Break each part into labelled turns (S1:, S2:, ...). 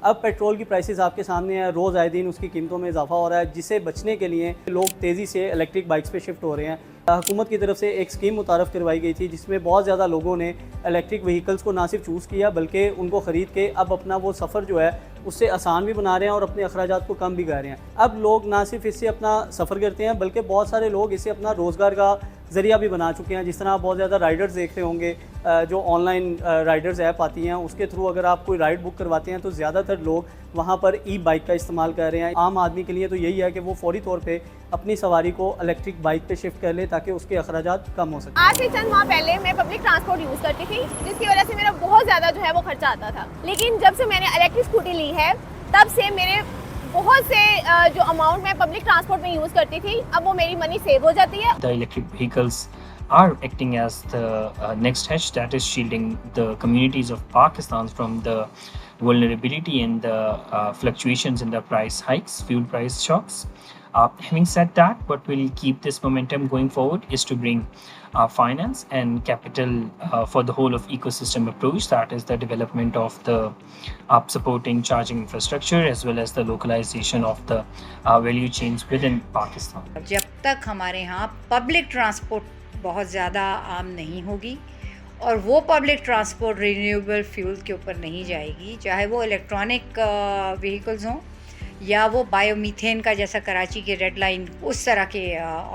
S1: अब पेट्रोल की प्राइसेस आपके सामने है, रोज़ आए दिन उसकी कीमतों में इजाफा हो रहा है, जिससे बचने के लिए लोग तेज़ी से इलेक्ट्रिक बाइक्स पे शिफ्ट हो रहे हैं। हुकूमत की तरफ से एक स्कीम मुतारफ़ करवाई गई थी जिसमें बहुत ज़्यादा लोगों ने इलेक्ट्रिक व्हीकल्स को ना सिर्फ चूज़ किया बल्कि उनको ख़रीद के अब अपना वो सफ़र जो है उससे आसान भी बना रहे हैं और अपने अखराजात को कम भी कर रहे हैं। अब लोग ना सिर्फ इससे अपना सफ़र करते हैं बल्कि बहुत सारे लोग इसे अपना रोज़गार का ज़रिया भी बना चुके हैं। जिस तरह आप बहुत ज़्यादा राइडर्स देख रहे होंगे, जो ऑनलाइन राइडर्स ऐप आती हैं उसके थ्रू अगर आप कोई राइड बुक करवाते हैं तो ज़्यादातर लोग वहाँ पर ई बाइक का इस्तेमाल कर रहे हैं। आम आदमी के लिए तो यही है कि वो फ़ौरी तौर पे अपनी सवारी को इलेक्ट्रिक बाइक पे शिफ्ट कर ले ताकि उसके अखराजात कम हो सकें।
S2: आज से चंद माह पहले मैं पब्लिक ट्रांसपोर्ट यूज़ करती थी, जिसकी वजह से मेरा बहुत ज़्यादा जो है वो खर्चा आता था। लेकिन जब से मैंने इलेक्ट्रिक स्कूटी ली है तब से मेरे बहुत से जो अमाउंट मैं पब्लिक ट्रांसपोर्ट में यूज़ करती थी अब वो मेरी मनी सेव हो जाती है।
S3: The electric vehicles are acting as the next hedge that is shielding the communities of Pakistan from the vulnerability and the fluctuations in the price hikes, fuel price shocks. Having said that, what will keep this momentum going forward is to bring finance and capital for the whole of ecosystem approach, that is the development of the supporting charging infrastructure as well as the localization of the value chains within Pakistan.
S4: जब तक हमारे यहाँ public transport बहुत ज़्यादा आम नहीं होगी और वो पब्लिक ट्रांसपोर्ट रिन्यूएबल फ्यूल के ऊपर नहीं जाएगी, चाहे वो इलेक्ट्रॉनिक व्हीकल्स हों या वो बायोमीथेन का जैसा कराची की रेड लाइन उस तरह के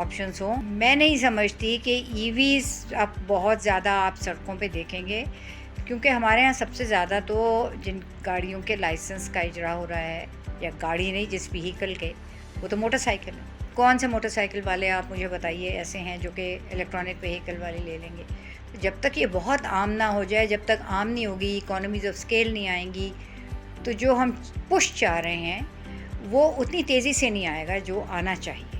S4: ऑप्शंस हों, मैं नहीं समझती कि ईवीज़ अब बहुत ज़्यादा आप सड़कों पे देखेंगे। क्योंकि हमारे यहाँ सबसे ज़्यादा तो जिन गाड़ियों के लाइसेंस का इजरा हो रहा है, या गाड़ी नहीं जिस व्हीकल के, वो तो मोटरसाइकिल है। कौन से मोटरसाइकिल वाले आप मुझे बताइए ऐसे हैं जो कि इलेक्ट्रॉनिक व्हीकल वाले ले लेंगे। तो जब तक ये बहुत आम ना हो जाए, जब तक आम नहीं होगी, इकोनॉमीज़ ऑफ स्केल नहीं आएंगी, तो जो हम पुश चाह रहे हैं वो उतनी तेज़ी से नहीं आएगा जो आना चाहिए।